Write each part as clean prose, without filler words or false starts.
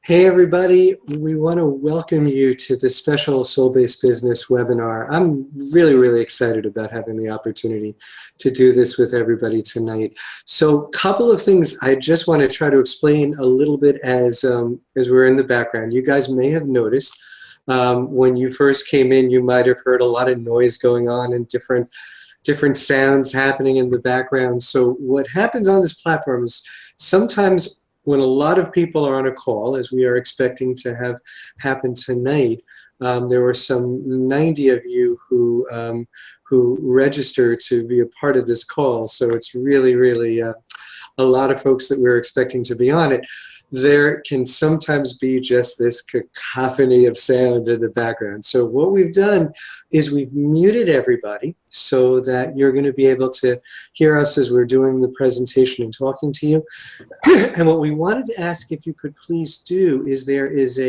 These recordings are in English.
Hey everybody, we want to welcome you to this special Soul-Based Business webinar. I'm really excited about having the opportunity to do this with everybody tonight. So a couple of things I just want to try to explain a little bit as we're in the background. You guys may have noticed when you first came in, you might have heard a lot of noise going on and different sounds happening in the background. So what happens on this platform is sometimes when a lot of people are on a call, as we are expecting to have happen tonight, there were some 90 of you who registered to be a part of this call. So it's really a lot of folks that we're expecting to be on it. There can sometimes be just this cacophony of sound in the background. So what we've done is we've muted everybody so that you're going to be able to hear us as we're doing the presentation and talking to you. And what we wanted to ask if you could please do is there's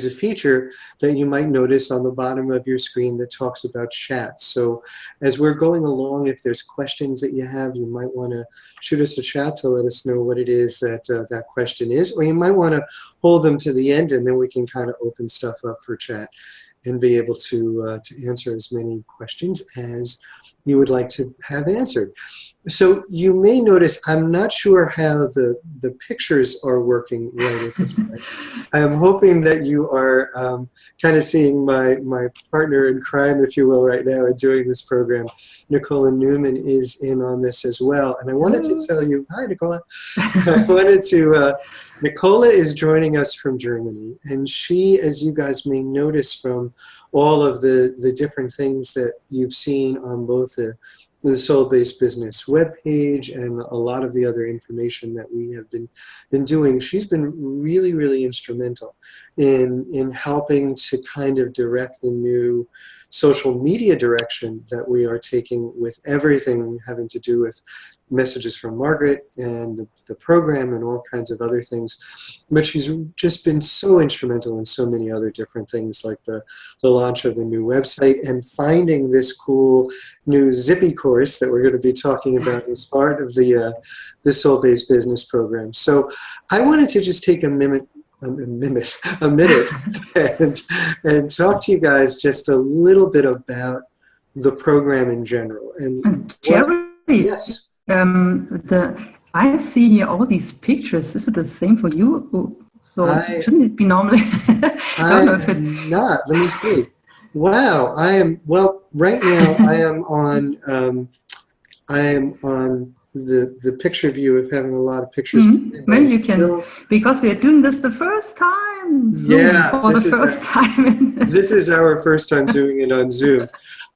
a feature that you might notice on the bottom of your screen that talks about chat. So as we're going along, if there's questions that you have, you might want to shoot us a chat to let us know what it is that that question is, or you might want to hold them to the end and then we can kind of open stuff up for chat and be able to answer as many questions as you would like to have answered. So you may notice, I'm not sure how the pictures are working right at this point. I'm hoping that you are kind of seeing my partner in crime, if you will, right now in doing this program. Nicola Newman is in on this as well. And I wanted to tell you, hi Nicola. Nicola is joining us from Germany. And she, as you guys may notice from all of the different things that you've seen on both the Soul-Based Business webpage and a lot of the other information that we have been doing, she's been really instrumental in helping to kind of direct the new social media direction that we are taking with everything having to do with messages from Margaret and the program and all kinds of other things. But she's just been so instrumental in so many other different things, like the launch of the new website and finding this cool new Zippy course that we're going to be talking about as part of the Soul-Based Business program. So I wanted to just take a minute and talk to you guys just a little bit about the program in general. And Gerry, yes. I see here all these pictures. Is it the same for you? So shouldn't it be normally? I'm not. Let me see. Wow, I am. Well, right now I am on. The picture view of having a lot of pictures. Maybe you can, because we are doing this the first time. Zoom, yeah, for the first time. This is our first time doing it on Zoom.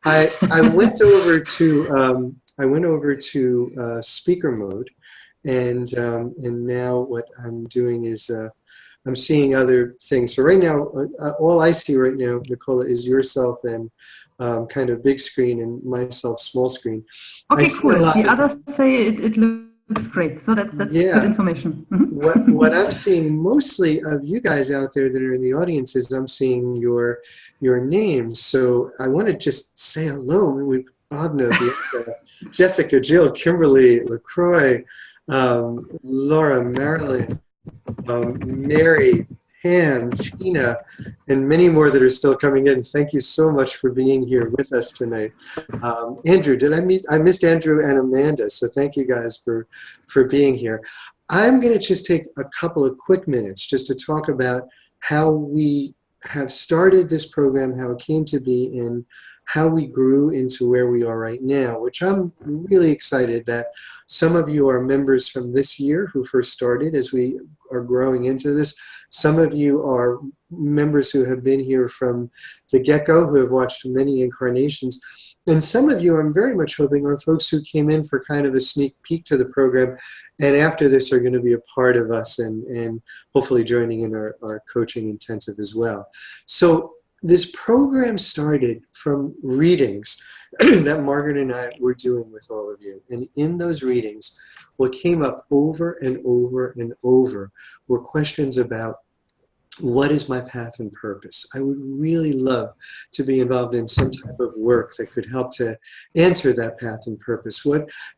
I went over to speaker mode, and now what I'm doing is I'm seeing other things. So right now, all I see right now, Nicola, is yourself and kind of big screen and myself small screen. Okay, cool. The others say it looks great, so that's good information. What I'm seeing mostly of you guys out there that are in the audience is I'm seeing your names. So I want to just say hello. We've Bobna, Jessica, Jill, Kimberly, LaCroix, Laura, Marilyn, Mary, Pam, Tina, and many more that are still coming in. Thank you so much for being here with us tonight. Andrew, I missed Andrew and Amanda, so thank you guys for being here. I'm going to just take a couple of quick minutes just to talk about how we have started this program, how it came to be, and how we grew into where we are right now, which I'm really excited that some of you are members from this year who first started as we are growing into this. Some of you are members who have been here from the get-go, who have watched many incarnations. And some of you, I'm very much hoping, are folks who came in for kind of a sneak peek to the program, and after this are going to be a part of us and hopefully joining in our coaching intensive as well. So this program started from readings that Margaret and I were doing with all of you. And in those readings, what came up over and over and over were questions about, what is my path and purpose? I would really love to be involved in some type of work that could help to answer that path and purpose.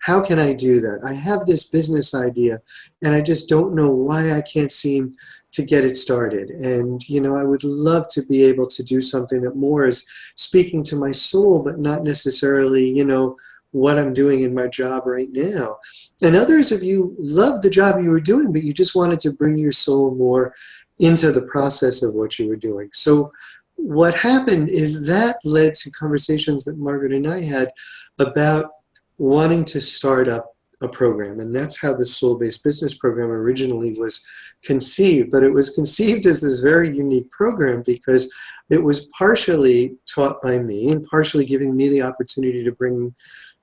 How can I do that? I have this business idea and I just don't know why I can't seem to get it started. And, you know, I would love to be able to do something that more is speaking to my soul, but not necessarily, you know, what I'm doing in my job right now. And others of you loved the job you were doing, but you just wanted to bring your soul more into the process of what you were doing. So what happened is that led to conversations that Margaret and I had about wanting to start up a program. And that's how the Soul-Based Business Program originally was conceived. But it was conceived as this very unique program because it was partially taught by me and partially giving me the opportunity to bring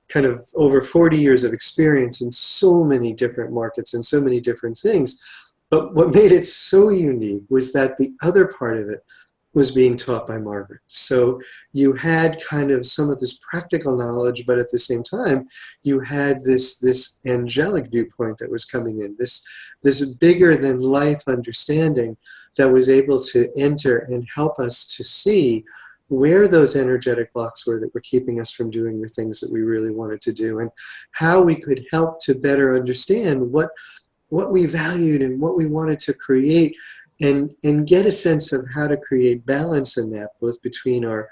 kind of over 40 years of experience in so many different markets and so many different things. But what made it so unique was that the other part of it was being taught by Margaret. So you had kind of some of this practical knowledge, but at the same time, you had this angelic viewpoint that was coming in, this bigger than life understanding that was able to enter and help us to see where those energetic blocks were that were keeping us from doing the things that we really wanted to do, and how we could help to better understand what we valued and what we wanted to create, and get a sense of how to create balance in that, both between our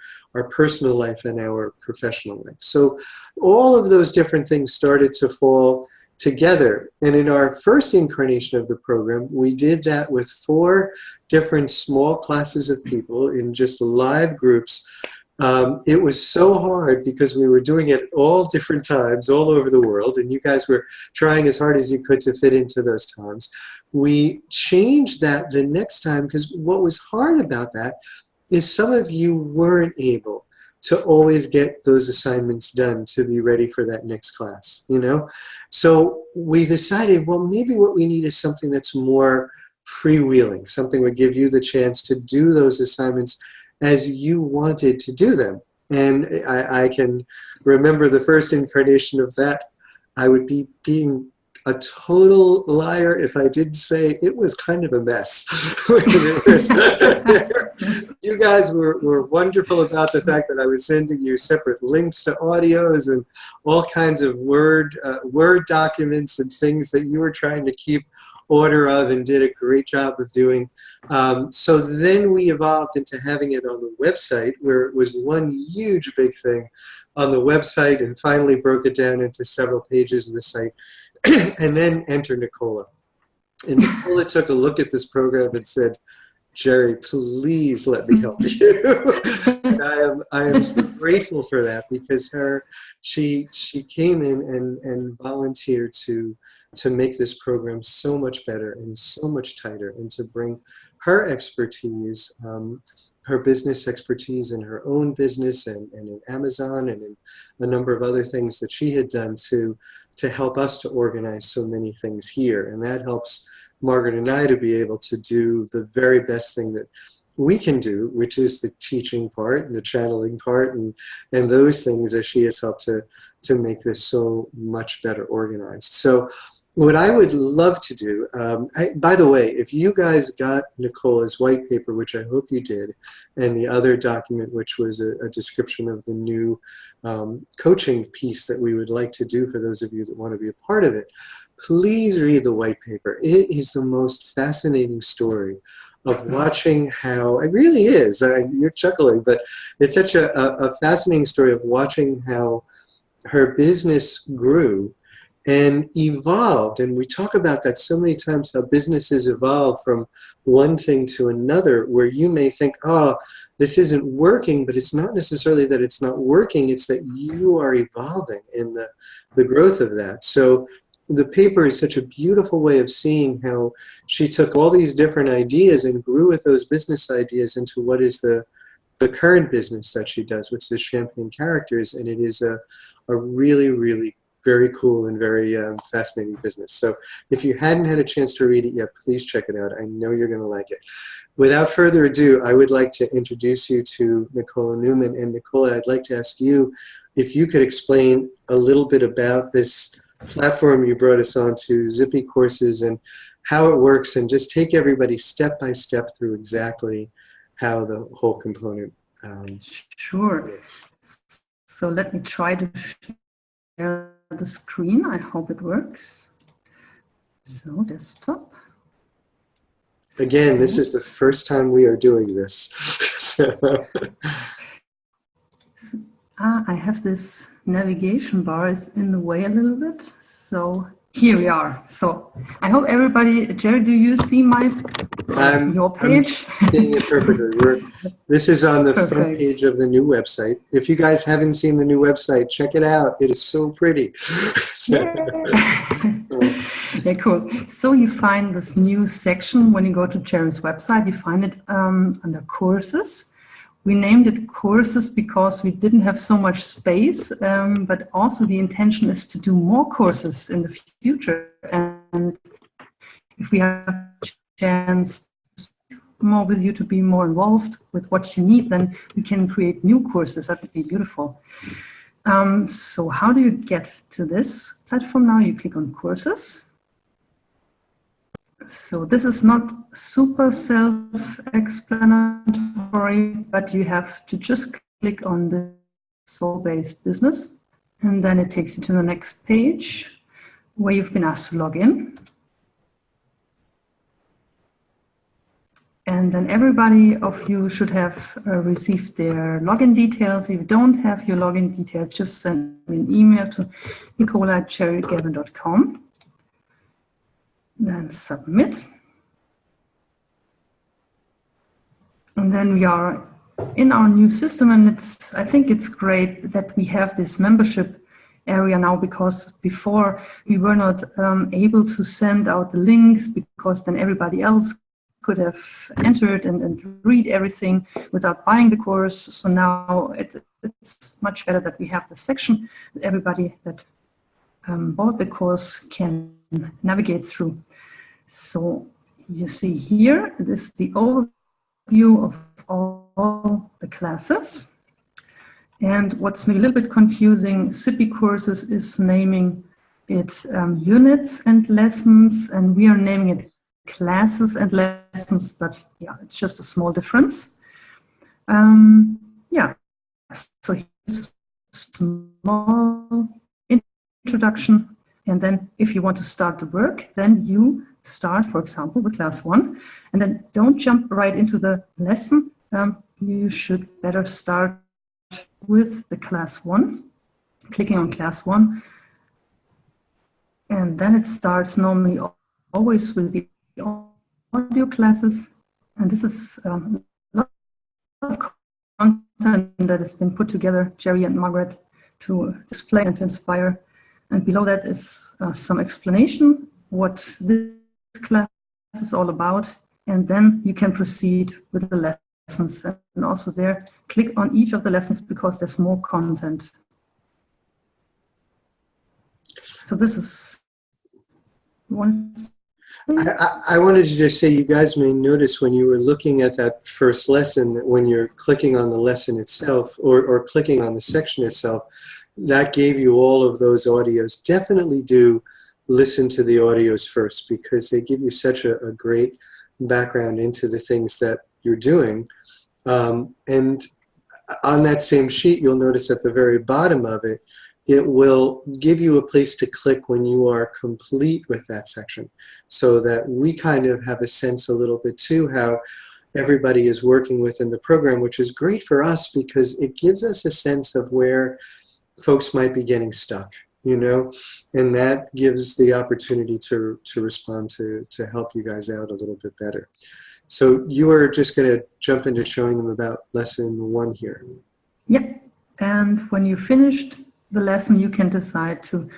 personal life and our professional life. So all of those different things started to fall together. And in our first incarnation of the program, we did that with 4 different small classes of people in just live groups. It was so hard because we were doing it all different times all over the world, and you guys were trying as hard as you could to fit into those times. We changed that the next time because what was hard about that is some of you weren't able to always get those assignments done to be ready for that next class, you know? So we decided, well, maybe what we need is something that's more freewheeling, something would give you the chance to do those assignments as you wanted to do them. And I can remember the first incarnation of that. I would be being a total liar if I didn't say it was kind of a mess. You guys were wonderful about the fact that I was sending you separate links to audios and all kinds of Word documents and things that you were trying to keep order of and did a great job of doing. So then we evolved into having it on the website, where it was one huge big thing on the website, and finally broke it down into several pages of the site. And then enter Nicola. And Nicola took a look at this program and said, Gerry, please let me help you. And I am so grateful for that, because she came in and volunteered to make this program so much better and so much tighter, and to bring her expertise, her business expertise in her own business and in Amazon and in a number of other things that she had done to help us to organize so many things here. And that helps Margaret and I to be able to do the very best thing that we can do, which is the teaching part and the channeling part and those things that she has helped to make this so much better organized. So what I would love to do, by the way, if you guys got Nicola's white paper, which I hope you did, and the other document, which was a description of the new coaching piece that we would like to do for those of you that want to be a part of it, please read the white paper. It is the most fascinating story of watching how, it really is, you're chuckling, but it's such a fascinating story of watching how her business grew and evolved. And we talk about that so many times, how businesses evolve from one thing to another, where you may think, oh, this isn't working, but it's not necessarily that it's not working, it's that you are evolving in the growth of that. So the paper is such a beautiful way of seeing how she took all these different ideas and grew with those business ideas into what is the current business that she does, which is Champagne Characters. And it is a really, really very cool and very fascinating business. So if you hadn't had a chance to read it yet, please check it out. I know you're going to like it. Without further ado, I would like to introduce you to Nicola Newman. And Nicola, I'd like to ask you if you could explain a little bit about this platform you brought us on to, Zippy Courses, and how it works, and just take everybody step by step through exactly how the whole component Sure. is. So let me try to share the screen. I hope it works. So desktop. Again, this is the first time we are doing this. I have this navigation bar is in the way a little bit. So here we are. So I hope everybody, Gerry, do you see your page? I'm seeing it perfectly. This is on the Perfect. front page of the new website. If you guys haven't seen the new website, check it out. It is so pretty. Yeah, cool. So you find this new section when you go to Gerry's website. You find it under courses. We named it courses because we didn't have so much space, but also the intention is to do more courses in the future. And if we have a chance more with you to be more involved with what you need, then we can create new courses. That would be beautiful. So how do you get to this platform now? You click on courses. So this is not super self-explanatory, but you have to just click on the soul-based business, and then it takes you to the next page where you've been asked to log in. And then everybody of you should have received their login details. If you don't have your login details, just send me an email to Nicola@gerrygavin.com. Then submit. And then we are in our new system, and I think it's great that we have this membership area now, because before we were not able to send out the links, because then everybody else could have entered and read everything without buying the course. So now it's much better that we have the section that everybody that bought the course can navigate through. So you see here, this is the overview of all the classes. And what's maybe a little bit confusing, SBB courses is naming it units and lessons, and we are naming it classes and lessons, but yeah, it's just a small difference. Yeah, so here's a small introduction. And then if you want to start the work, then you start, for example, with class 1, and then don't jump right into the lesson. You should better start with the class 1, clicking on class 1. And then it starts normally always with the audio classes. And this is a lot of content that has been put together, Gerry and Margaret, to display and to inspire. And below that is some explanation what this class is all about. And then you can proceed with the lessons. And also there, click on each of the lessons because there's more content. So this is one. I wanted to just say, you guys may notice when you were looking at that first lesson, that when you're clicking on the lesson itself or clicking on the section itself, that gave you all of those audios. Definitely do listen to the audios first, because they give you such a great background into the things that you're doing. And on that same sheet, you'll notice at the very bottom of it, it will give you a place to click when you are complete with that section, so that we kind of have a sense a little bit too how everybody is working within the program, which is great for us because it gives us a sense of where folks might be getting stuck, you know, and that gives the opportunity to respond to help you guys out a little bit better. So you are just going to jump into showing them about lesson 1 here. Yeah, and when you finished the lesson, you can decide to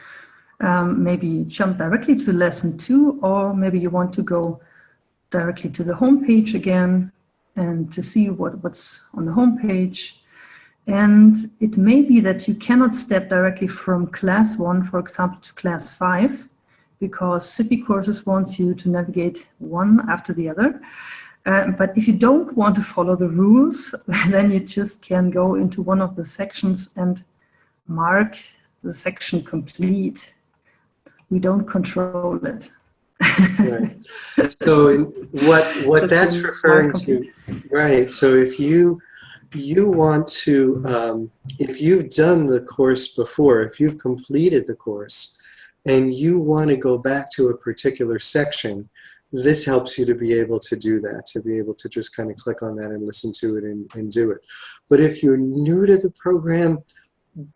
maybe jump directly to lesson 2, or maybe you want to go directly to the home page again and to see what's on the home page. And it may be that you cannot step directly from class 1, for example, to class 5, because SBB courses wants you to navigate one after the other. But if you don't want to follow the rules, then you just can go into one of the sections and mark the section complete. We don't control it. Right. So what that's referring to, right? So if you want to, if you've done the course before, if you've completed the course, and you want to go back to a particular section, this helps you to be able to do that, to be able to just kind of click on that and listen to it and do it. But if you're new to the program,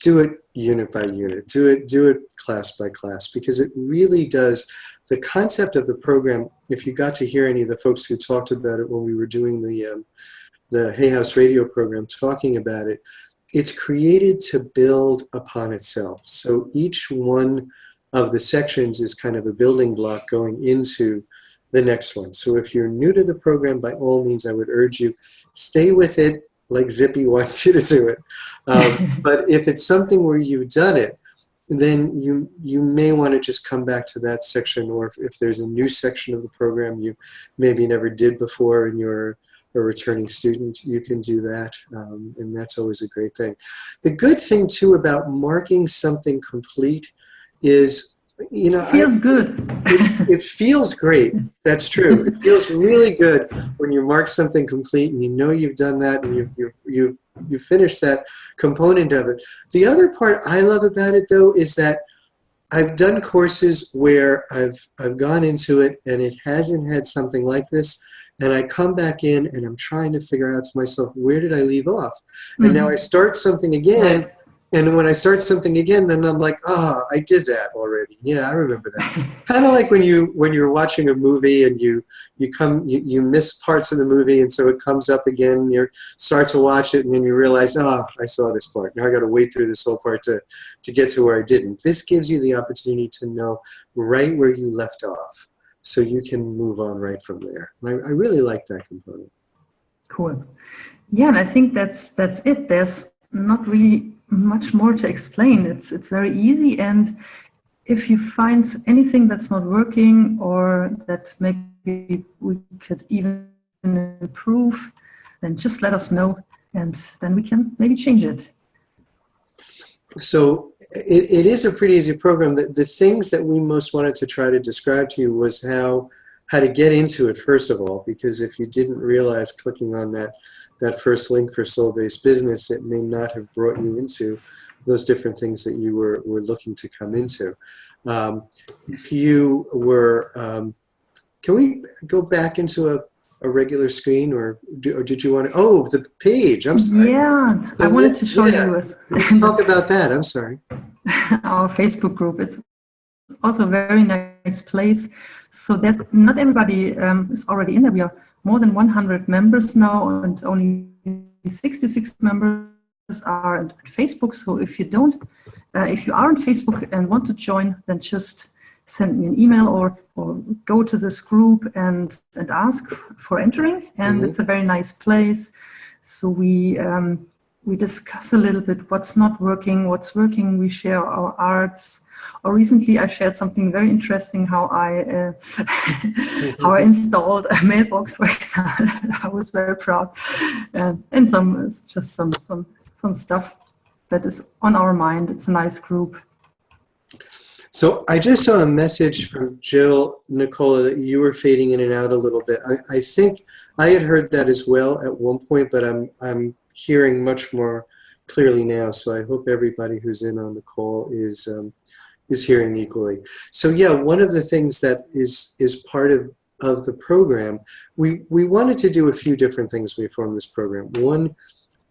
do it unit by unit, do it class by class, because it really does, the concept of the program, if you got to hear any of the folks who talked about it when we were doing the Hay House radio program talking about it, it's created to build upon itself. So each one of the sections is kind of a building block going into the next one. So if you're new to the program, by all means, I would urge you, stay with it like Zippy wants you to do it. But if it's something where you've done it, then you may want to just come back to that section, or if there's a new section of the program you maybe never did before and you're a returning student, you can do that, and that's always a great thing. The good thing too about marking something complete is, you know, it feels good. It feels great. That's true. It feels really good when you mark something complete and you know you've done that and you've finished that component of it. The other part I love about it though is that I've done courses where I've gone into it and it hasn't had something like this, and I come back in and I'm trying to figure out to myself, where did I leave off? And now I start something again. Right. And when I start something again, then I'm like, ah, I did that already. Yeah, I remember that. Kind of like when you're watching a movie and you miss parts of the movie, and so it comes up again. And you start to watch it, and then you realize, ah, I saw this part. Now I got to wait through this whole part to get to where I didn't. This gives you the opportunity to know right where you left off, so you can move on right from there. And I really like that component. Cool. Yeah, and I think that's it. There's not really much more to explain. It's very easy, and if you find anything that's not working or that maybe we could even improve, then just let us know, and then we can maybe change it. So it is a pretty easy program. The things that we most wanted to try to describe to you was how to get into it, first of all, because if you didn't realize clicking on that first link for Soul-Based Business, it may not have brought you into those different things that you were looking to come into. If you were, can we go back into a regular screen, or did you want to, oh, the page, I'm sorry. Yeah, So I wanted to show you. Let's talk about that, I'm sorry. Our Facebook group. It's also a very nice place. So that not everybody is already in there. We are more than 100 members now, and only 66 members are on Facebook. So if you are on Facebook and want to join, then just send me an email or go to this group and ask for entering. And it's a very nice place. So we discuss a little bit what's not working, what's working. We share our arts. Or recently, I shared something very interesting. How I installed a mailbox, for example. I was very proud, and some stuff that is on our mind. It's a nice group. So I just saw a message from Jill, Nicola, that you were fading in and out a little bit. I think I had heard that as well at one point, but I'm hearing much more clearly now. So I hope everybody who's in on the call is hearing equally. So yeah, one of the things that is part of the program, we wanted to do a few different things when we formed this program. One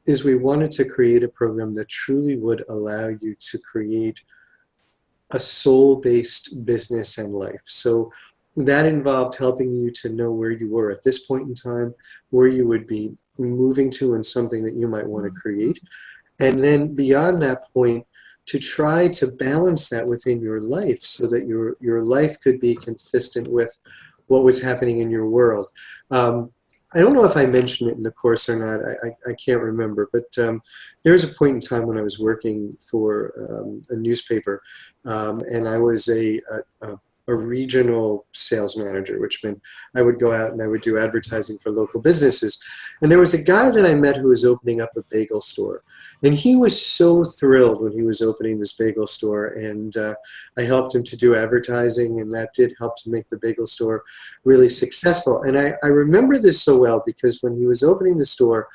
is we wanted to create a program that truly would allow you to create a soul-based business and life. So that involved helping you to know where you were at this point in time, where you would be moving to, and something that you might want to create. And then beyond that point, to try to balance that within your life so that your life could be consistent with what was happening in your world. I don't know if I mentioned it in the course or not. I can't remember, but there was a point in time when I was working for a newspaper, and I was a regional sales manager, which meant I would go out and I would do advertising for local businesses. And there was a guy that I met who was opening up a bagel store. And he was so thrilled when he was opening this bagel store, and I helped him to do advertising, and that did help to make the bagel store really successful. And I remember this so well because when he was opening the store,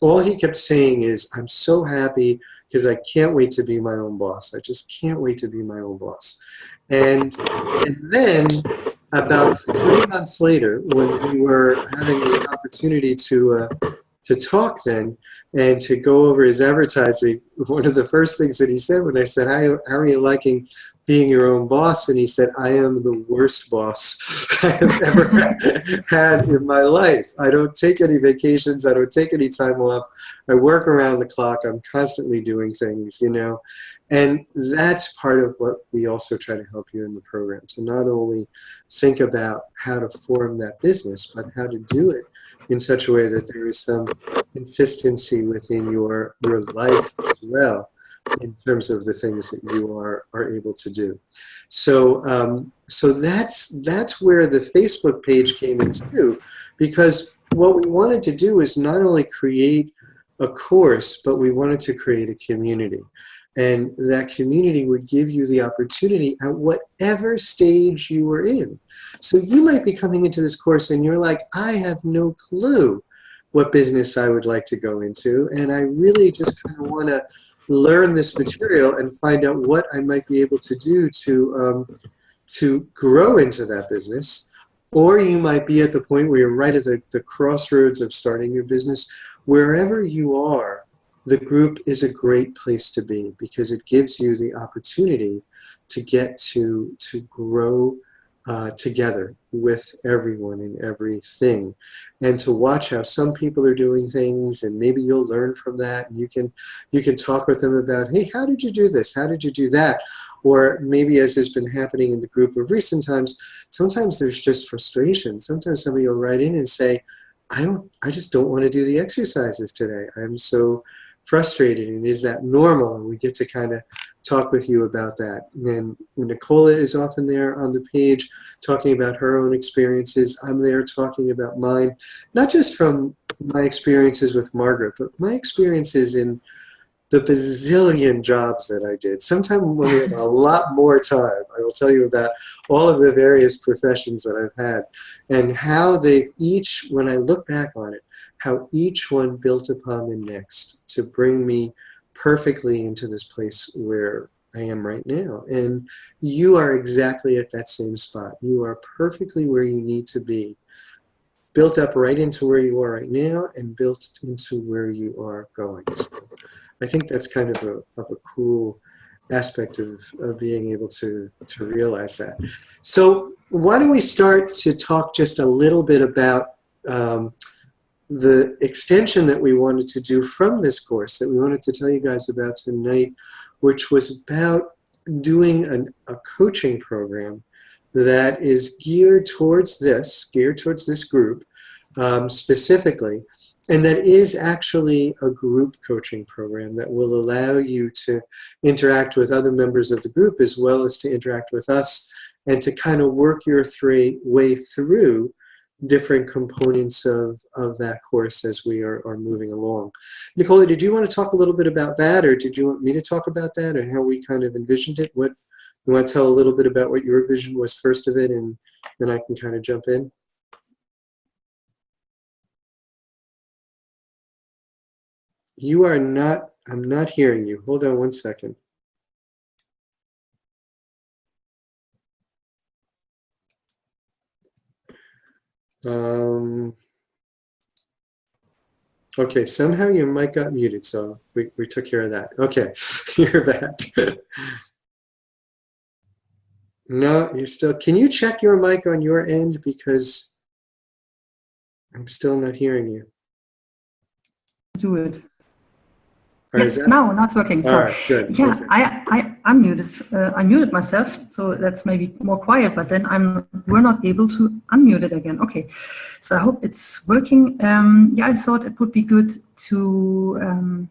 all he kept saying is, I'm so happy because I can't wait to be my own boss. I just can't wait to be my own boss. And then about 3 months later, when we were having the opportunity to talk then and to go over his advertising, one of the first things that he said when I said, how are you liking being your own boss? And he said, I am the worst boss I have ever had in my life. I don't take any vacations. I don't take any time off. I work around the clock. I'm constantly doing things, you know. And that's part of what we also try to help you in the program, to not only think about how to form that business, but how to do it in such a way that there is some consistency within your life as well, in terms of the things that you are able to do. So so that's where the Facebook page came in too, because what we wanted to do is not only create a course, but we wanted to create a community. And that community would give you the opportunity at whatever stage you were in. So you might be coming into this course and you're like, I have no clue what business I would like to go into, and I really just kind of want to learn this material and find out what I might be able to do to grow into that business. Or you might be at the point where you're right at the crossroads of starting your business. Wherever you are, the group is a great place to be, because it gives you the opportunity to get to grow together with everyone and everything, and to watch how some people are doing things, and maybe you'll learn from that, and you can talk with them about, hey, how did you do this? How did you do that? Or maybe, as has been happening in the group of recent times, sometimes there's just frustration. Sometimes somebody will write in and say, I just don't want to do the exercises today. I'm so frustrated, and is that normal? And we get to kind of talk with you about that. And Nicola is often there on the page talking about her own experiences. I'm there talking about mine, not just from my experiences with Margaret, but my experiences in the bazillion jobs that I did. Sometime when we have a lot more time, I will tell you about all of the various professions that I've had, and how they've each, when I look back on it, how each one built upon the next to bring me perfectly into this place where I am right now. And you are exactly at that same spot. You are perfectly where you need to be, built up right into where you are right now, and built into where you are going. So I think that's kind of a cool aspect of being able to realize that. So why don't we start to talk just a little bit about the extension that we wanted to do from this course, that we wanted to tell you guys about tonight, which was about doing a coaching program that is geared towards this group specifically, and that is actually a group coaching program that will allow you to interact with other members of the group, as well as to interact with us, and to kind of work your way through different components of that course as we are moving along. Nicola, did you want to talk a little bit about that, or did you want me to talk about that, or how we kind of envisioned it? What, you want to tell a little bit about what your vision was first of it, and then I can kind of jump in? You are not, I'm not hearing you. Hold on one second. Okay, somehow your mic got muted, so we took care of that. Okay, you're back. No, you're still, can you check your mic on your end, because I'm still not hearing you. Do it. Yes, now it's working. So, right, good. yeah, Okay. I muted myself, so that's maybe more quiet. But then we're not able to unmute it again. Okay, so I hope it's working. Yeah, I thought it would be good to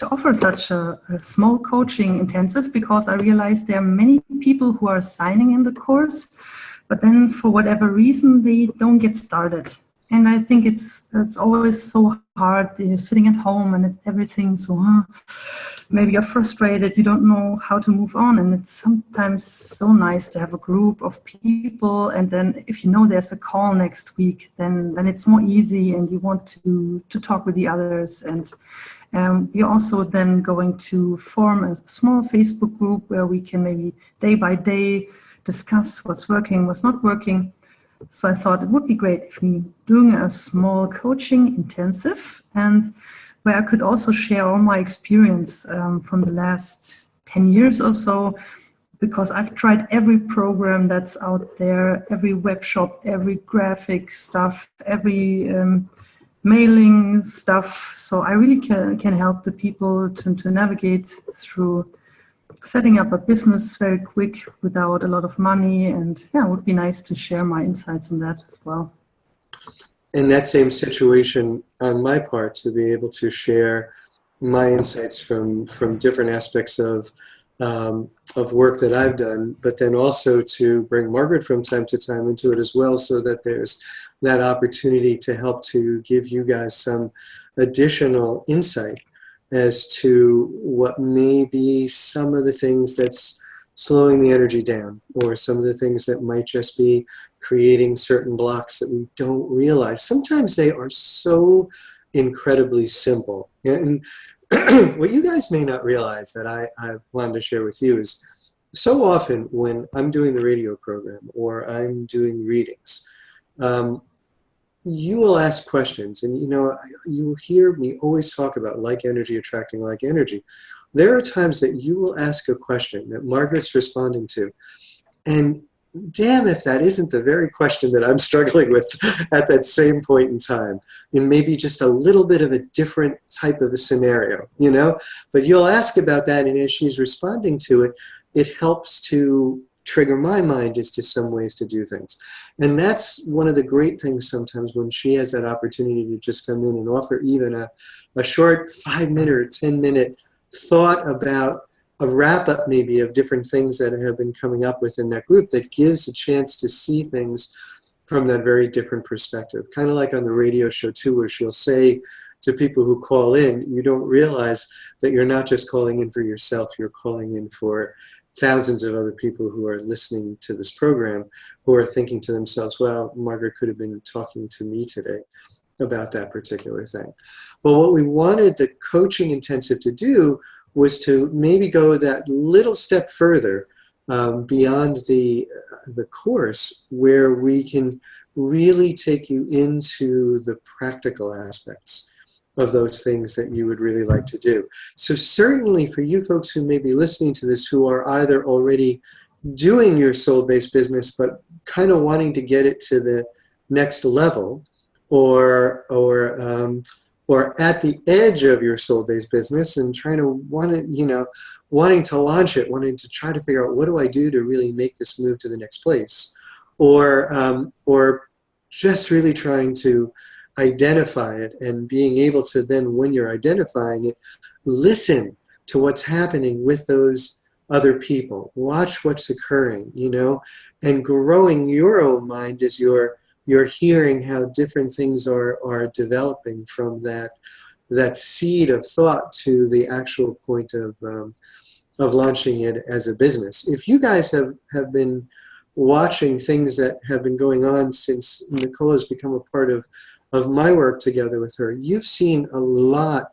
offer such a small coaching intensive, because I realized there are many people who are signing in the course, but then for whatever reason they don't get started. And I think it's always so hard. You're sitting at home and everything's so, maybe you're frustrated, you don't know how to move on. And it's sometimes so nice to have a group of people. And then if you know there's a call next week, then it's more easy, and you want to talk with the others. And we're also then going to form a small Facebook group where we can maybe day by day discuss what's working, what's not working. So I thought it would be great if we doing a small coaching intensive, and where I could also share all my experience from the last 10 years or so, because I've tried every program that's out there, every web shop, every graphic stuff, every mailing stuff. So I really can help the people to navigate through setting up a business very quick without a lot of money. And yeah, it would be nice to share my insights on that as well. In that same situation on my part, to be able to share my insights from different aspects of work that I've done, but then also to bring Margaret from time to time into it as well, so that there's that opportunity to help to give you guys some additional insight as to what may be some of the things that's slowing the energy down, or some of the things that might just be creating certain blocks that we don't realize. Sometimes they are so incredibly simple. And what you guys may not realize that I wanted to share with you is, so often when I'm doing the radio program or I'm doing readings, you will ask questions, and you will hear me always talk about like energy attracting like energy. There are times that you will ask a question that Margaret's responding to, and damn if that isn't the very question that I'm struggling with at that same point in time, in maybe just a little bit of a different type of a scenario, but you'll ask about that, and as she's responding to it, it helps to trigger my mind as to some ways to do things. And that's one of the great things sometimes when she has that opportunity to just come in and offer even a short 5-minute or 10-minute thought about a wrap-up maybe of different things that have been coming up within that group, that gives a chance to see things from that very different perspective. Kind of like on the radio show too, where she'll say to people who call in, you don't realize that you're not just calling in for yourself, you're calling in for thousands of other people who are listening to this program, who are thinking to themselves, well, Margaret could have been talking to me today about that particular thing. But what we wanted the coaching intensive to do was to maybe go that little step further beyond the course, where we can really take you into the practical aspects of those things that you would really like to do. So certainly for you folks who may be listening to this, who are either already doing your soul-based business but kind of wanting to get it to the next level, or at the edge of your soul-based business and wanting to launch it, wanting to try to figure out, what do I do to really make this move to the next place, or just really trying to identify it, and being able to then, when you're identifying it, listen to what's happening with those other people, watch what's occurring, and growing your own mind as you're hearing how different things are developing from that seed of thought to the actual point of launching it as a business. If you guys have been watching things that have been going on since Nicola has become a part of my work together with her, you've seen a lot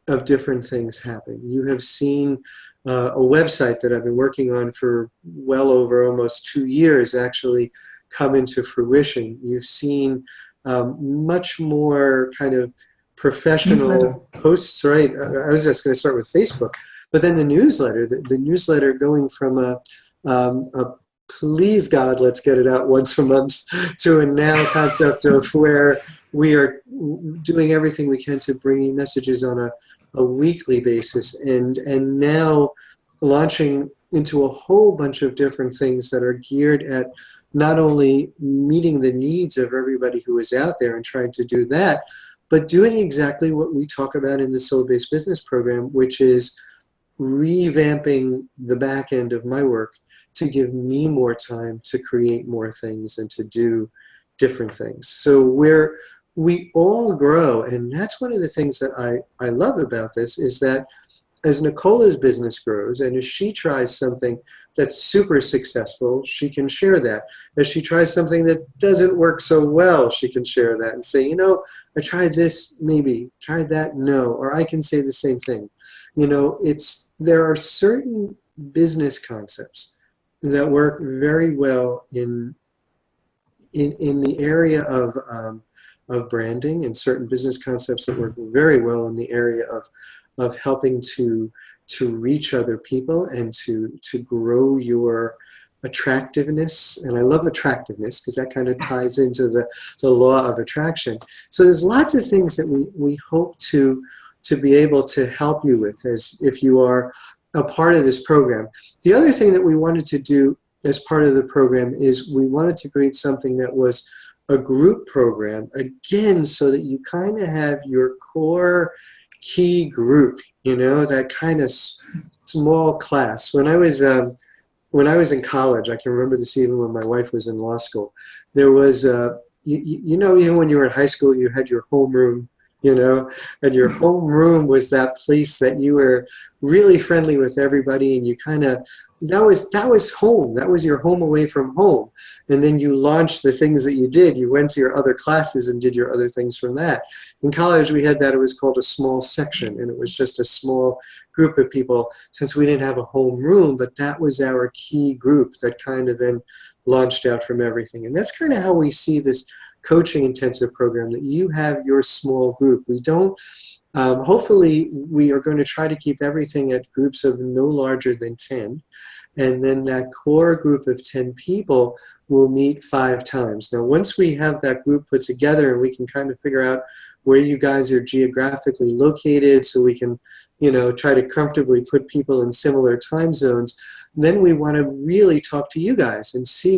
of different things happen. You have seen a website that I've been working on for well over almost 2 years actually come into fruition. You've seen much more kind of professional posts, right? I was just going to start with Facebook, but then the newsletter going from a please God, let's get it out once a month, to a now concept of where we are doing everything we can to bring messages on a weekly basis, and now launching into a whole bunch of different things that are geared at not only meeting the needs of everybody who is out there and trying to do that, but doing exactly what we talk about in the Soul-Based Business Program, which is revamping the back end of my work to give me more time to create more things and to do different things. So we all grow, and that's one of the things that I love about this, is that as Nicola's business grows, and as she tries something that's super successful, she can share that. As she tries something that doesn't work so well, she can share that and say, I tried this, maybe, tried that, no, or I can say the same thing. There are certain business concepts that work very well in in the area of branding and certain business concepts that work very well in the area of helping to reach other people and to grow your attractiveness. And I love attractiveness because that kind of ties into the law of attraction. So there's lots of things that we hope to be able to help you with as if you are a part of this program. The other thing that we wanted to do as part of the program is we wanted to create something that was a group program, again, so that you kind of have your core key group, you know, that kind of small class. When I was in college, I can remember this even when my wife was in law school, there was, you know, even when you were in high school, you had your homeroom, you know, and your homeroom was that place that you were really friendly with everybody, and you kind of, that was home. That was your home away from home. And then you launched the things that you did. You went to your other classes and did your other things from that. In college, we had that. It was called a small section, and it was just a small group of people since we didn't have a home room, but that was our key group that kind of then launched out from everything. And that's kind of how we see this coaching intensive program, that you have your small group. We don't, hopefully we are going to try to keep everything at groups of no larger than 10. And then that core group of 10 people will meet 5 times. Now, once we have that group put together and we can kind of figure out where you guys are geographically located so we can, you know, try to comfortably put people in similar time zones, then we want to really talk to you guys and see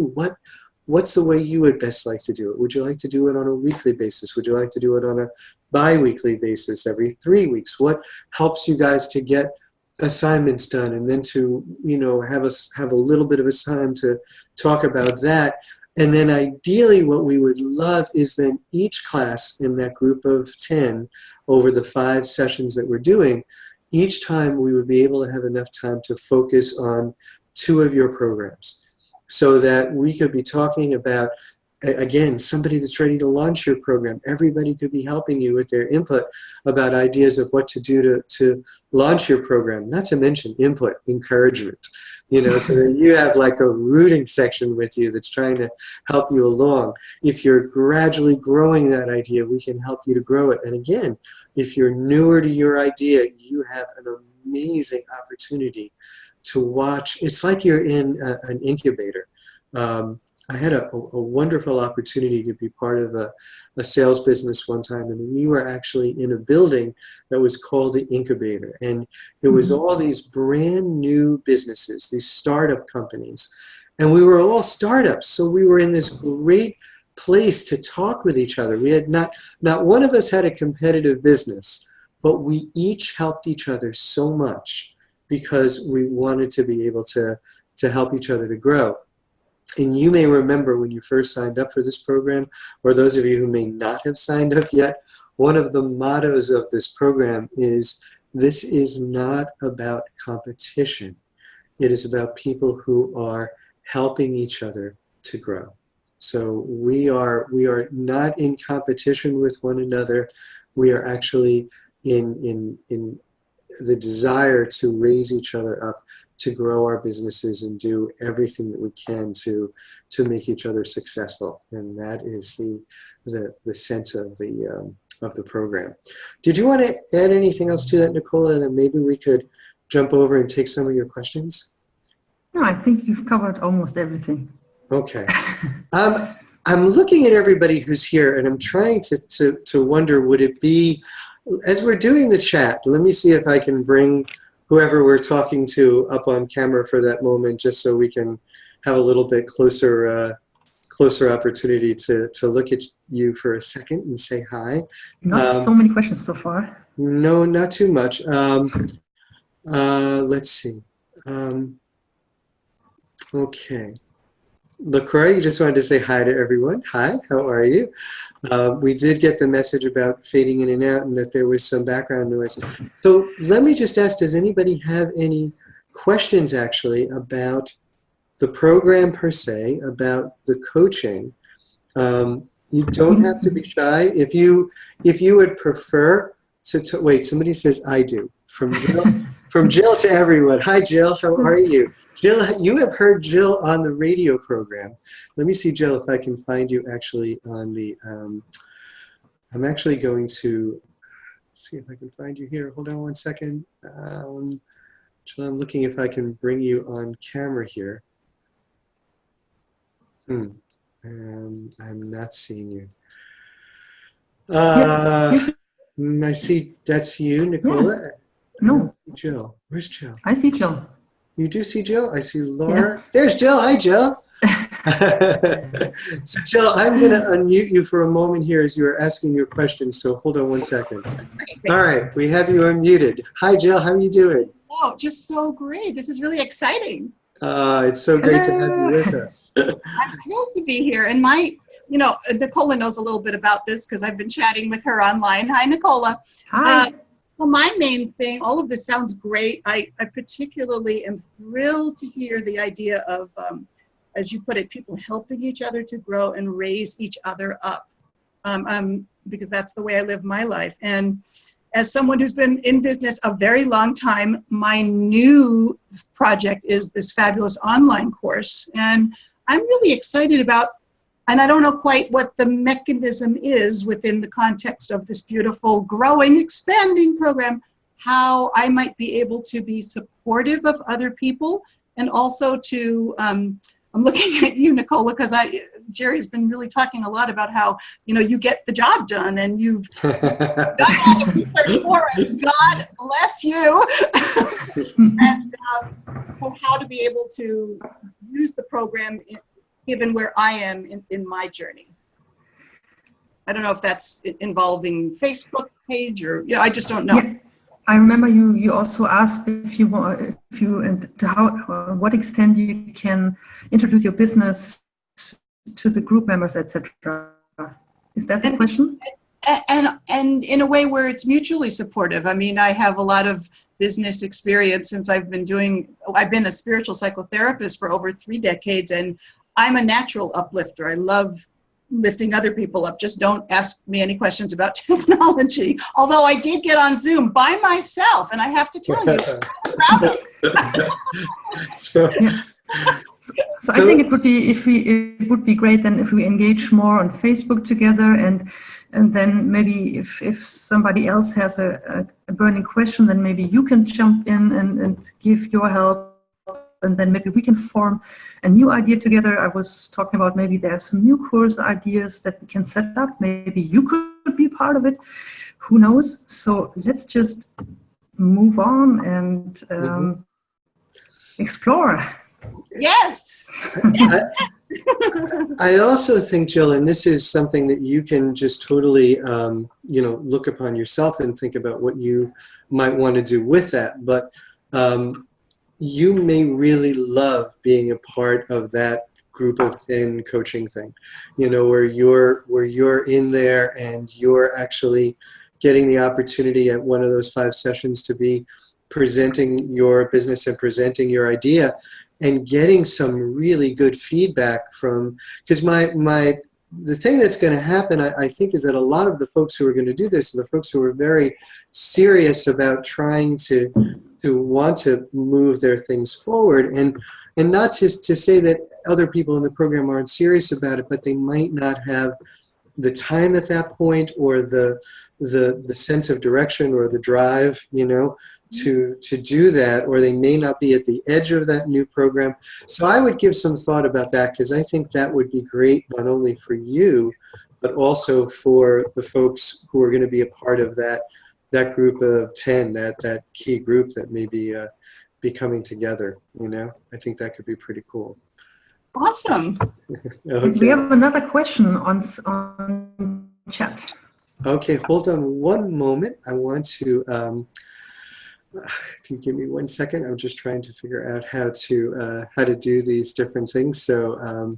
what's the way you would best like to do it. Would you like to do it on a weekly basis? Would you like to do it on a bi-weekly basis every 3 weeks? What helps you guys to get assignments done, and then to, you know, have a little bit of a time to talk about that. And then ideally what we would love is then each class in that group of 10 over the 5 sessions that we're doing, each time we would be able to have enough time to focus on 2 of your programs, so that we could be talking about, again, somebody that's ready to launch your program. Everybody could be helping you with their input about ideas of what to do to launch your program, not to mention input, encouragement, you know, so that you have like a rooting section with you that's trying to help you along. If you're gradually growing that idea, we can help you to grow it. And again, if you're newer to your idea, you have an amazing opportunity to watch. It's like you're in an incubator. I had a wonderful opportunity to be part of a sales business one time, and we were actually in a building that was called the incubator. And it was all these brand new businesses, these startup companies. And we were all startups, so we were in this great place to talk with each other. We had not one of us had a competitive business, but we each helped each other so much because we wanted to be able to help each other to grow. And you may remember when you first signed up for this program, or those of you who may not have signed up yet, one of the mottos of this program is, this is not about competition. It is about people who are helping each other to grow. So we are not in competition with one another. We are actually in the desire to raise each other up, to grow our businesses and do everything that we can to make each other successful. And that is the sense of the program. Did you want to add anything else to that, Nicola? And then maybe we could jump over and take some of your questions. No, I think you've covered almost everything. Okay. I'm looking at everybody who's here, and I'm trying to wonder, would it be, as we're doing the chat, let me see if I can bring whoever we're talking to up on camera for that moment, just so we can have a little bit closer opportunity to look at you for a second and say hi. Not so many questions so far. No, not too much. Let's see. Okay. LaCroix, you just wanted to say hi to everyone. Hi, how are you? We did get the message about fading in and out and that there was some background noise. So let me just ask, does anybody have any questions actually about the program per se, about the coaching? You don't have to be shy. If you would prefer to wait, somebody says I do. From Jill to everyone. Hi, Jill. How are you? Jill, you have heard Jill on the radio program. Let me see, Jill, if I can find you actually on the, I'm actually going to see if I can find you here. Hold on one second. Jill, I'm looking if I can bring you on camera here. I'm not seeing you. I see that's you, Nicola. Yeah. No. Jill. Where's Jill? I see Jill. You do see Jill? I see Laura. Yeah. There's Jill. Hi, Jill. So, Jill, I'm going to unmute you for a moment here as you are asking your question. So hold on one second. All right. We have you unmuted. Hi, Jill. How are you doing? Oh, just so great. This is really exciting. It's so great to have you with us. I'm thrilled to be here. And Nicola knows a little bit about this because I've been chatting with her online. Hi, Nicola. Hi. Well, my main thing, all of this sounds great. I particularly am thrilled to hear the idea of, as you put it, people helping each other to grow and raise each other up, because that's the way I live my life. And as someone who's been in business a very long time, my new project is this fabulous online course. And I'm really excited about, and I don't know quite what the mechanism is within the context of this beautiful, growing, expanding program, how I might be able to be supportive of other people, and also to, I'm looking at you, Nicola, because Gerry's been really talking a lot about how, you get the job done and you've done all the research for us. God bless you. And so how to be able to use the program given where I am in my journey. I don't know if that's involving Facebook page or, I just don't know. Yeah. I remember you also asked if you and to what extent you can introduce your business to the group members, etc. Is that the question? And in a way where it's mutually supportive. I mean, I have a lot of business experience since I've been a spiritual psychotherapist for over 3 decades, and I'm a natural uplifter. I love lifting other people up. Just don't ask me any questions about technology. Although I did get on Zoom by myself, and I have to tell you, I'm proud of it. So I think it would be great then if we engage more on Facebook together, and then maybe if somebody else has a burning question, then maybe you can jump in and give your help, and then maybe we can form a new idea together. I was talking about maybe there are some new course ideas that we can set up. Maybe you could be part of it. Who knows? So let's just move on and explore. Yes. I also think, Jill, and this is something that you can just totally, look upon yourself and think about what you might want to do with that. But you may really love being a part of that group of 10 coaching thing, where you're in there and you're actually getting the opportunity at one of those 5 sessions to be presenting your business and presenting your idea and getting some really good feedback from, because the thing that's going to happen, I think, is that a lot of the folks who are going to do this are the folks who are very serious about trying to want to move their things forward, and not just to say that other people in the program aren't serious about it, but they might not have the time at that point, or the sense of direction or the drive, to do that, or they may not be at the edge of that new program. So I would give some thought about that, because I think that would be great not only for you, but also for the folks who are going to be a part of that group of 10, that key group that may be coming together. I think that could be pretty cool. Awesome. Okay. We have another question on chat. Okay, hold on one moment. I want to, if you give me 1 second, I'm just trying to figure out how to do these different things. So, all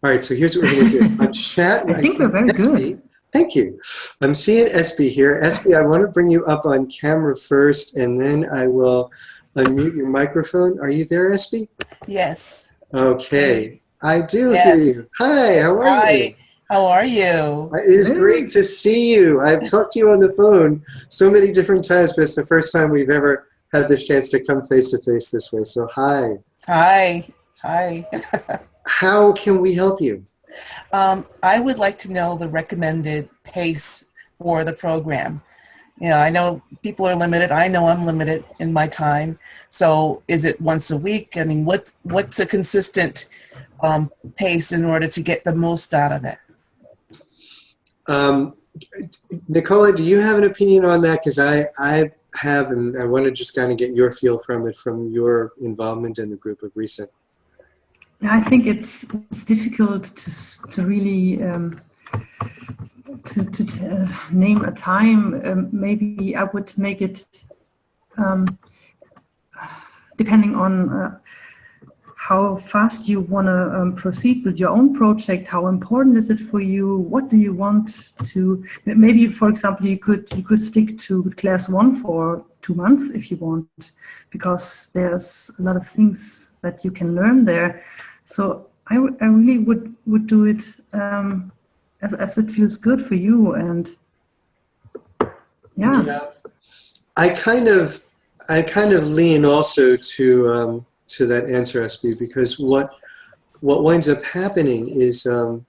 right, so here's what we're going to do. On chat, I think we're very good. Thank you. I'm seeing SB here. SB, I want to bring you up on camera first, and then I will unmute your microphone. Are you there, SB? Yes. Okay. I do Yes. hear you. Hi, how are you? How are you? It is great to see you. I've talked to you on the phone so many different times, but it's the first time we've ever had this chance to come face to face this way. So hi. Hi. Hi. How can we help you? I would like to know the recommended pace for the program. You know, I know people are limited. I know I'm limited in my time. So is it once a week? I mean, what's a consistent pace in order to get the most out of it? Nicola, do you have an opinion on that? Because I have, and I want to just kind of get your feel from it, from your involvement in the group of recent. Yeah, I think it's difficult to really name a time. Maybe I would make it depending on how fast you want to proceed with your own project. How important is it for you? What do you want to? Maybe, for example, you could stick to class 1 for 2 months if you want, because there's a lot of things that you can learn there. So I really would do it as it feels good for you, and yeah. I kind of lean also to that answer, SB, because what winds up happening is, I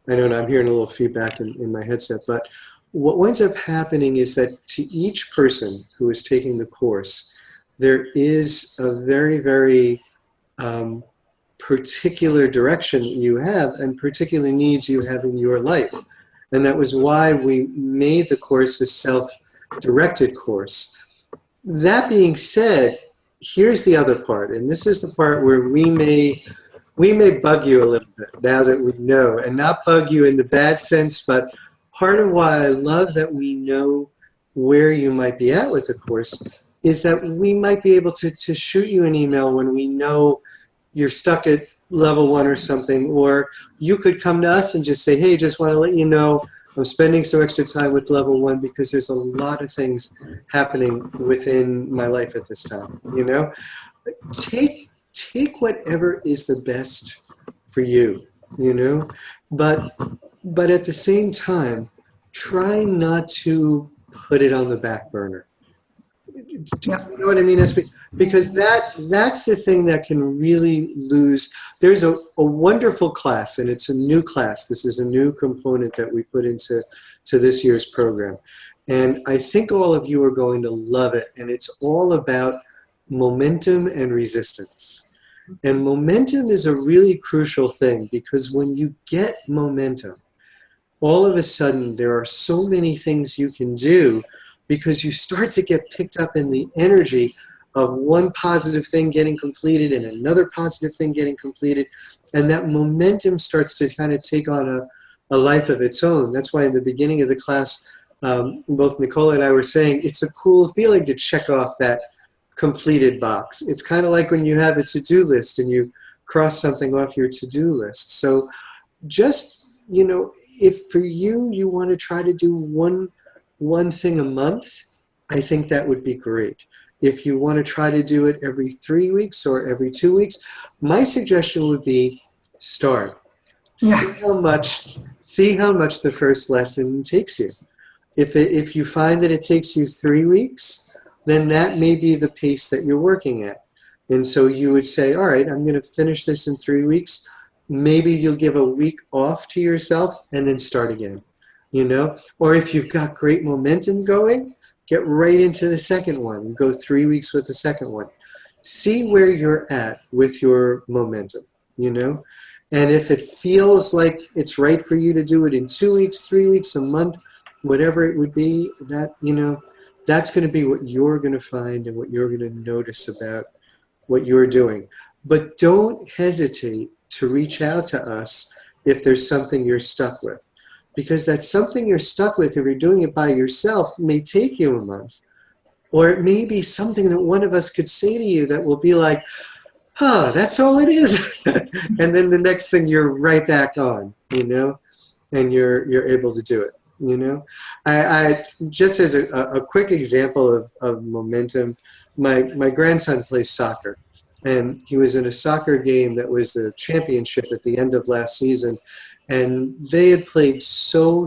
know I'm hearing a little feedback in my headset, but what winds up happening is that to each person who is taking the course, there is a very, very particular direction you have and particular needs you have in your life. And that was why we made the course a self-directed course. That being said, here's the other part, and this is the part where we may bug you a little bit now that we know, and not bug you in the bad sense, but part of why I love that we know where you might be at with the course is that we might be able to shoot you an email when we know you're stuck at level 1 or something, or you could come to us and just say, hey, just want to let you know I'm spending some extra time with level 1 because there's a lot of things happening within my life at this time, you know? Take whatever is the best for you, you know? But at the same time, try not to put it on the back burner. Yeah. You know what I mean? Because that's the thing that can really lose. There's a wonderful class, and it's a new class. This is a new component that we put into this year's program. And I think all of you are going to love it. And it's all about momentum and resistance. And momentum is a really crucial thing, because when you get momentum, all of a sudden there are so many things you can do, because you start to get picked up in the energy of one positive thing getting completed and another positive thing getting completed. And that momentum starts to kind of take on a life of its own. That's why in the beginning of the class, both Nicola and I were saying, it's a cool feeling to check off that completed box. It's kind of like when you have a to-do list and you cross something off your to-do list. So just, you know, if for you, you want to try to do one thing a month, I think that would be great. If you want to try to do it every 3 weeks or every 2 weeks, my suggestion would be start. Yeah. See how much the first lesson takes you. If you find that it takes you 3 weeks, then that may be the pace that you're working at. And so you would say, all right, I'm going to finish this in 3 weeks. Maybe you'll give a week off to yourself and then start again. You know, or if you've got great momentum going, get right into the second one and go 3 weeks with the second one. See where you're at with your momentum, you know, and if it feels like it's right for you to do it in 2 weeks, 3 weeks, a month, whatever it would be, that, you know, that's going to be what you're going to find and what you're going to notice about what you're doing. But don't hesitate to reach out to us if there's something you're stuck with. Because that something you're stuck with, if you're doing it by yourself, may take you a month. Or it may be something that one of us could say to you that will be like, huh, that's all it is. And then the next thing you're right back on, you know, and you're able to do it, you know. I just as a quick example of momentum, my grandson plays soccer. And he was in a soccer game that was the championship at the end of last season. and they had played so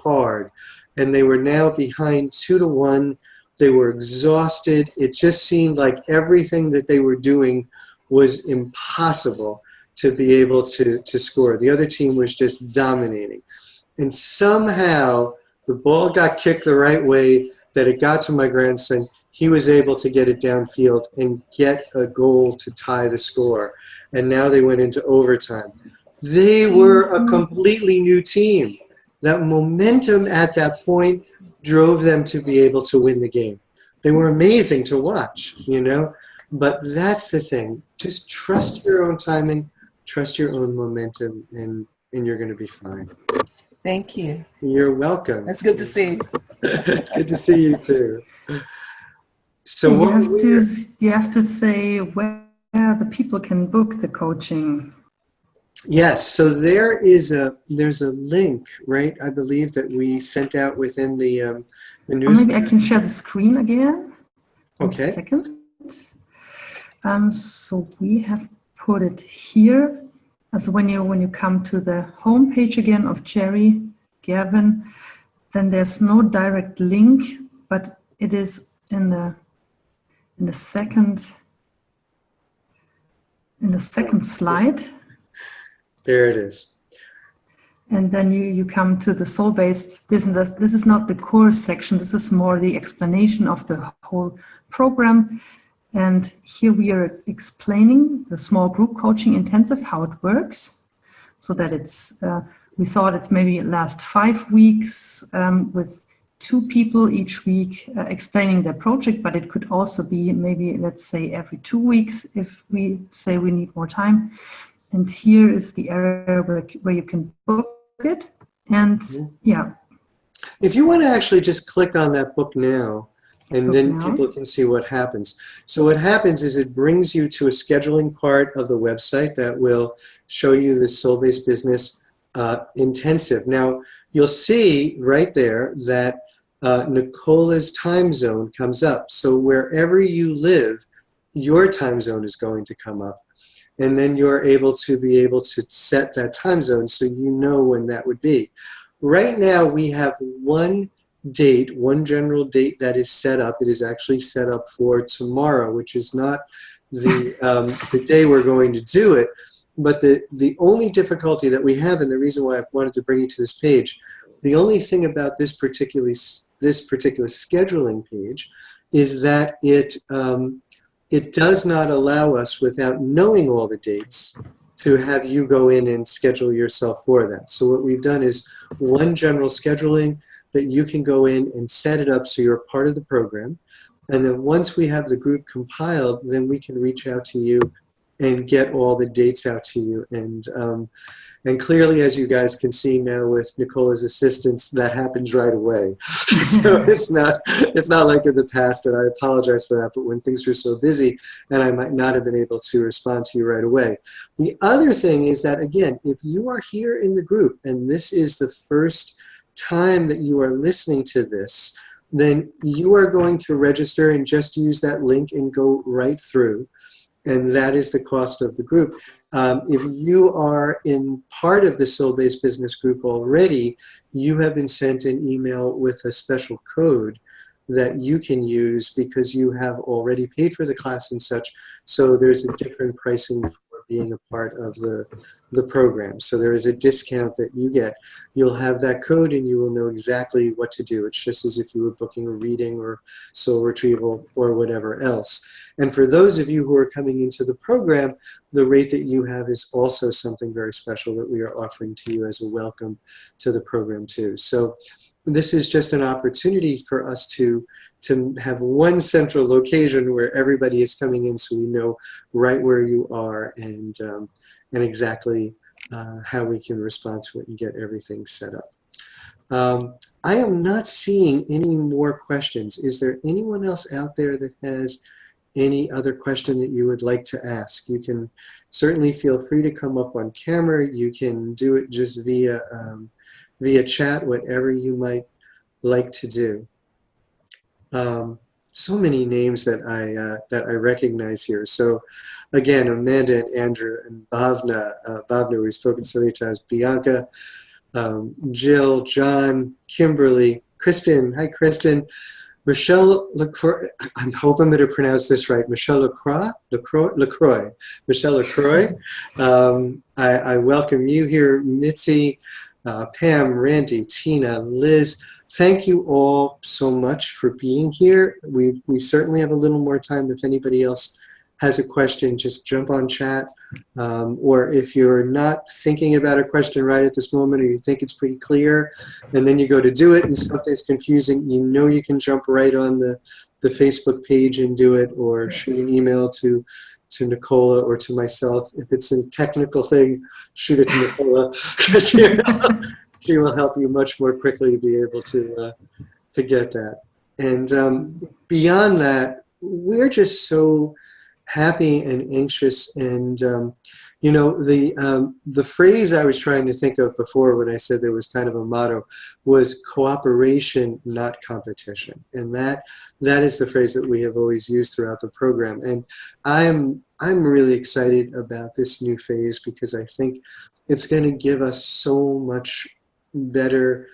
hard, and they were now behind 2-1. They were exhausted. It just seemed like everything that they were doing was impossible to be able to score. The other team was just dominating. And somehow the ball got kicked the right way, that it got to my grandson. He was able to get it downfield and get a goal to tie the score. And now they went into overtime. They were a completely new team. That momentum at that point drove them to be able to win the game. They were amazing to watch, you know, but that's the thing. Just trust your own timing, trust your own momentum, and you're going to be fine. Thank you. You're welcome. That's good to see. It's good to see you too. So you have to say where the people can book the coaching. Yes, so there's a link, right? I believe that we sent out within the news. Maybe I can share the screen again. Okay. One second. So we have put it here. So when you come to the home page again of Gerry, Gavin, then there's no direct link, but it is in the second slide. There it is. And then you come to the soul-based business. This is not the course section. This is more the explanation of the whole program. And here we are explaining the small group coaching intensive, how it works, so that it's, we thought it's maybe last 5 weeks with 2 people each week explaining their project, but it could also be maybe, let's say, every 2 weeks if we say we need more time. And here is the area where you can book it. And yeah. If you want to actually just click on that book now, and then people can see what happens. So what happens is it brings you to a scheduling part of the website that will show you the soul-based business intensive. Now, you'll see right there that Nicola's time zone comes up. So wherever you live, your time zone is going to come up. And then you're able to set that time zone so you know when that would be. Right now, we have one general date that is set up. It is actually set up for tomorrow, which is not the day we're going to do it. But the only difficulty that we have, and the reason why I wanted to bring you to this page, the only thing about this particular scheduling page is that it does not allow us, without knowing all the dates, to have you go in and schedule yourself for that. So what we've done is one general scheduling that you can go in and set it up so you're part of the program. And then once we have the group compiled, then we can reach out to you and get all the dates out to you. And clearly, as you guys can see now with Nicola's assistance, that happens right away. So it's not like in the past, and I apologize for that, but when things were so busy and I might not have been able to respond to you right away. The other thing is that, again, if you are here in the group and this is the first time that you are listening to this, then you are going to register and just use that link and go right through. And that is the cost of the group. If you are in part of the Soul-Based Business Group already, you have been sent an email with a special code that you can use because you have already paid for the class and such. So there's a different pricing for being a part of the program. So there is a discount that you get. You'll have that code and you will know exactly what to do. It's just as if you were booking a reading or soul retrieval or whatever else. And for those of you who are coming into the program, the rate that you have is also something very special that we are offering to you as a welcome to the program too. So this is just an opportunity for us to have one central location where everybody is coming in so we know right where you are and exactly how we can respond to it and get everything set up. I am not seeing any more questions. Is there anyone else out there that has any other question that you would like to ask? You can certainly feel free to come up on camera. You can do it just via chat, whatever you might like to do. So many names that I recognize here. So again, Amanda and Andrew and Bhavna. Bhavna, we've spoken so many times. Bianca, Jill, John, Kimberly, Kristen. Hi, Kristen. Michelle LaCroix, I hope I'm going to pronounce this right. Michelle LaCroix. Michelle LaCroix. I welcome you here, Mitzi, Pam, Randy, Tina, Liz. Thank you all so much for being here. We certainly have a little more time. If anybody else has a question, just jump on chat. Or if you're not thinking about a question right at this moment, or you think it's pretty clear, and then you go to do it and something's confusing, you know you can jump right on the Facebook page and do it, or Yes. shoot an email to Nicola or to myself. If it's a technical thing, shoot it to Nicola, because she will help you much more quickly to be able to get that. And beyond that, we're just so happy and anxious. And you know, the phrase I was trying to think of before when I said there was kind of a motto was cooperation, not competition. And that is the phrase that we have always used throughout the program. And I'm really excited about this new phase, because I think it's going to give us so much better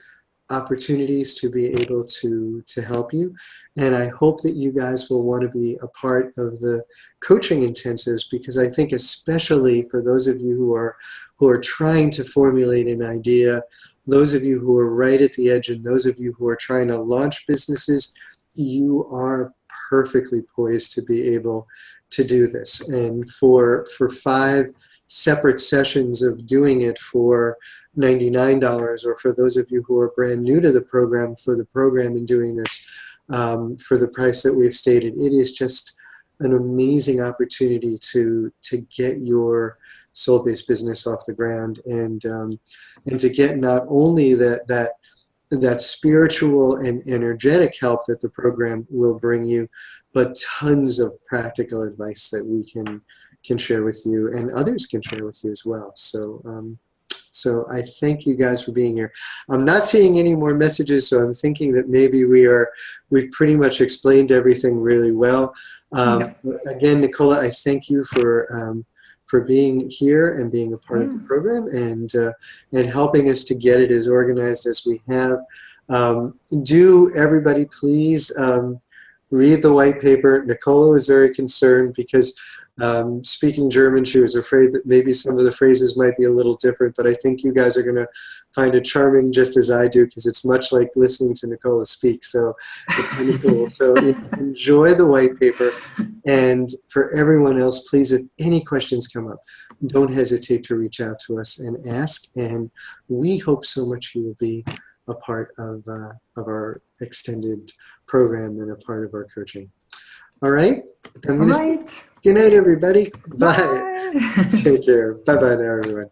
opportunities to be able to help you. And I hope that you guys will want to be a part of the coaching intensives, because I think especially for those of you who are trying to formulate an idea, those of you who are right at the edge, and those of you who are trying to launch businesses, you are perfectly poised to be able to do this. And for 5 separate sessions of doing it for $99, or for those of you who are brand new to the program, for the program and doing this for the price that we've stated, it is just an amazing opportunity to get your soul-based business off the ground, and to get not only that spiritual and energetic help that the program will bring you, but tons of practical advice that we can share with you, and others can share with you as well. So I thank you guys for being here. I'm not seeing any more messages, so I'm thinking that maybe we've pretty much explained everything really well. Again, Nicola, I thank you for being here and being a part of the program, and helping us to get it as organized as we have. Do everybody please read the white paper. Nicola was very concerned because speaking German, she was afraid that maybe some of the phrases might be a little different, but I think you guys are going to find it charming just as I do, because it's much like listening to Nicola speak, so it's really cool. So enjoy the white paper, and for everyone else, please, if any questions come up, don't hesitate to reach out to us and ask, and we hope so much you will be a part of our extended program and a part of our coaching. All right? I'm gonna say good night, everybody. Bye. Bye. Take care. Bye-bye now, everyone.